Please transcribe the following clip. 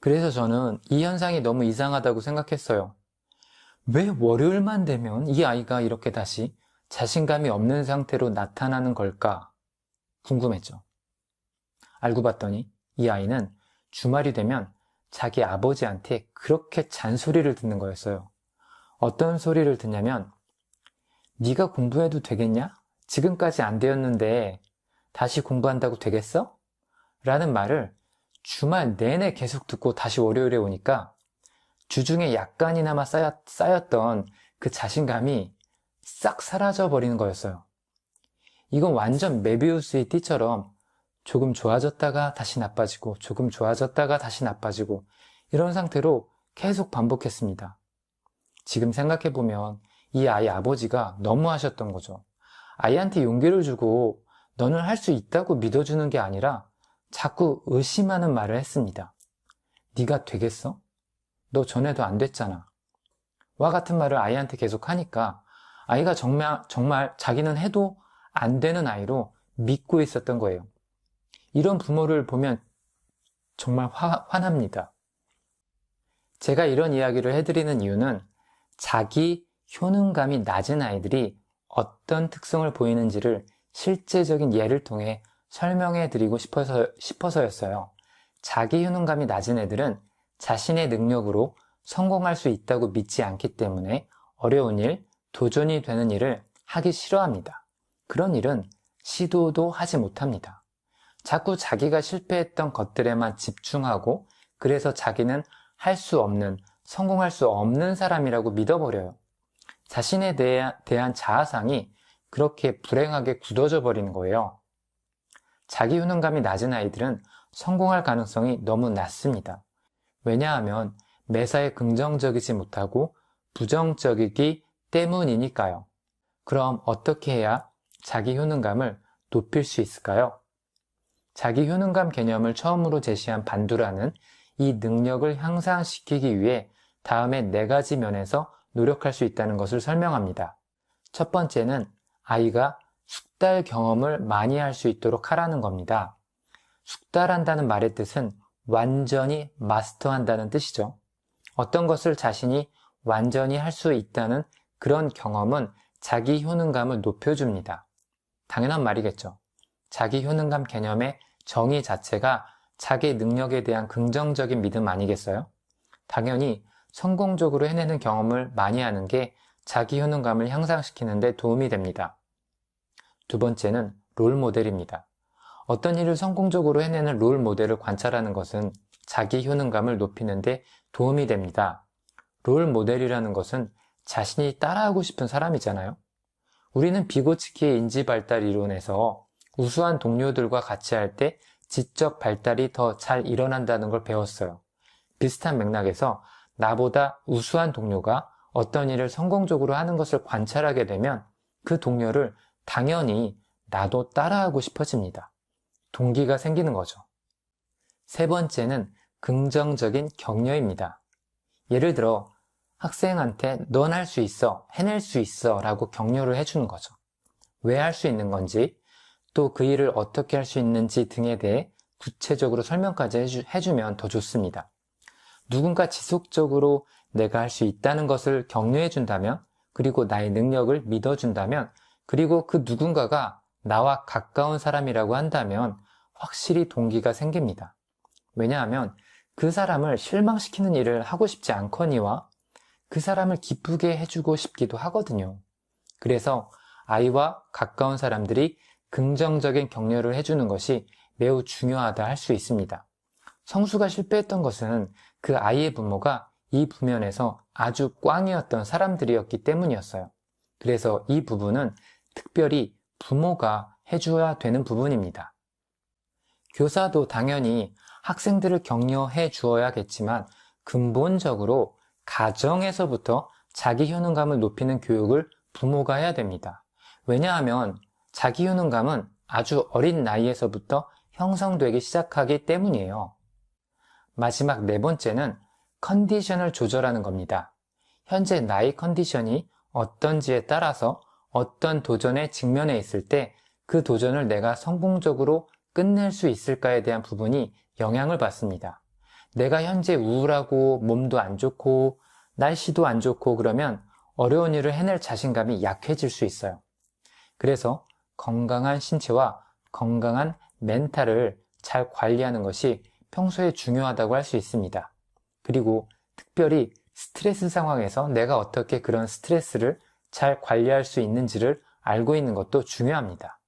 그래서 저는 이 현상이 너무 이상하다고 생각했어요. 왜 월요일만 되면 이 아이가 이렇게 다시 자신감이 없는 상태로 나타나는 걸까 궁금했죠. 알고 봤더니 이 아이는 주말이 되면 자기 아버지한테 그렇게 잔소리를 듣는 거였어요. 어떤 소리를 듣냐면 네가 공부해도 되겠냐? 지금까지 안 되었는데 다시 공부한다고 되겠어? 라는 말을 주말 내내 계속 듣고 다시 월요일에 오니까 주중에 약간이나마 쌓였던 그 자신감이 싹 사라져 버리는 거였어요. 이건 완전 메비우스의 띠처럼 조금 좋아졌다가 다시 나빠지고 조금 좋아졌다가 다시 나빠지고 이런 상태로 계속 반복했습니다. 지금 생각해보면 이 아이 아버지가 너무하셨던 거죠. 아이한테 용기를 주고 너는 할 수 있다고 믿어주는 게 아니라 자꾸 의심하는 말을 했습니다. 네가 되겠어? 너 전에도 안 됐잖아. 와 같은 말을 아이한테 계속 하니까 아이가 정말 자기는 해도 안 되는 아이로 믿고 있었던 거예요. 이런 부모를 보면 정말 화납니다. 제가 이런 이야기를 해드리는 이유는 자기 효능감이 낮은 아이들이 어떤 특성을 보이는지를 실제적인 예를 통해 설명해 드리고 싶어서였어요. 자기 효능감이 낮은 애들은 자신의 능력으로 성공할 수 있다고 믿지 않기 때문에 어려운 일, 도전이 되는 일을 하기 싫어합니다. 그런 일은 시도도 하지 못합니다. 자꾸 자기가 실패했던 것들에만 집중하고 그래서 자기는 할 수 없는, 성공할 수 없는 사람이라고 믿어버려요. 자신에 대한 자아상이 그렇게 불행하게 굳어져 버리는 거예요. 자기 효능감이 낮은 아이들은 성공할 가능성이 너무 낮습니다. 왜냐하면 매사에 긍정적이지 못하고 부정적이기 때문이니까요. 그럼 어떻게 해야 자기 효능감을 높일 수 있을까요? 자기 효능감 개념을 처음으로 제시한 반두라는 이 능력을 향상시키기 위해 다음에 4가지 면에서 노력할 수 있다는 것을 설명합니다. 첫 번째는 아이가 숙달 경험을 많이 할 수 있도록 하라는 겁니다. 숙달한다는 말의 뜻은 완전히 마스터한다는 뜻이죠. 어떤 것을 자신이 완전히 할 수 있다는 그런 경험은 자기 효능감을 높여줍니다. 당연한 말이겠죠. 자기 효능감 개념의 정의 자체가 자기 능력에 대한 긍정적인 믿음 아니겠어요? 당연히 성공적으로 해내는 경험을 많이 하는 게 자기 효능감을 향상시키는 데 도움이 됩니다. 두 번째는 롤 모델입니다. 어떤 일을 성공적으로 해내는 롤 모델을 관찰하는 것은 자기 효능감을 높이는 데 도움이 됩니다. 롤 모델이라는 것은 자신이 따라하고 싶은 사람이잖아요. 우리는 비고츠키의 인지발달 이론에서 우수한 동료들과 같이 할 때 지적 발달이 더 잘 일어난다는 걸 배웠어요. 비슷한 맥락에서 나보다 우수한 동료가 어떤 일을 성공적으로 하는 것을 관찰하게 되면 그 동료를 당연히 나도 따라하고 싶어집니다. 동기가 생기는 거죠. 세 번째는 긍정적인 격려입니다. 예를 들어 학생한테 넌 할 수 있어, 해낼 수 있어 라고 격려를 해주는 거죠. 왜 할 수 있는 건지, 또 그 일을 어떻게 할 수 있는지 등에 대해 구체적으로 설명까지 해주면 더 좋습니다. 누군가 지속적으로 내가 할 수 있다는 것을 격려해준다면, 그리고 나의 능력을 믿어준다면, 그리고 그 누군가가 나와 가까운 사람이라고 한다면 확실히 동기가 생깁니다. 왜냐하면 그 사람을 실망시키는 일을 하고 싶지 않거니와 그 사람을 기쁘게 해주고 싶기도 하거든요. 그래서 아이와 가까운 사람들이 긍정적인 격려를 해주는 것이 매우 중요하다 할 수 있습니다. 성수가 실패했던 것은 그 아이의 부모가 이 부면에서 아주 꽝이었던 사람들이었기 때문이었어요. 그래서 이 부분은 특별히 부모가 해줘야 되는 부분입니다. 교사도 당연히 학생들을 격려해 주어야겠지만 근본적으로 가정에서부터 자기 효능감을 높이는 교육을 부모가 해야 됩니다. 왜냐하면 자기 효능감은 아주 어린 나이에서부터 형성되기 시작하기 때문이에요. 마지막 4번째는 컨디션을 조절하는 겁니다. 현재 나의 컨디션이 어떤지에 따라서 어떤 도전에 직면해 있을 때 그 도전을 내가 성공적으로 끝낼 수 있을까에 대한 부분이 영향을 받습니다. 내가 현재 우울하고 몸도 안 좋고 날씨도 안 좋고 그러면 어려운 일을 해낼 자신감이 약해질 수 있어요. 그래서 건강한 신체와 건강한 멘탈을 잘 관리하는 것이 평소에 중요하다고 할 수 있습니다. 그리고 특별히 스트레스 상황에서 내가 어떻게 그런 스트레스를 잘 관리할 수 있는지를 알고 있는 것도 중요합니다.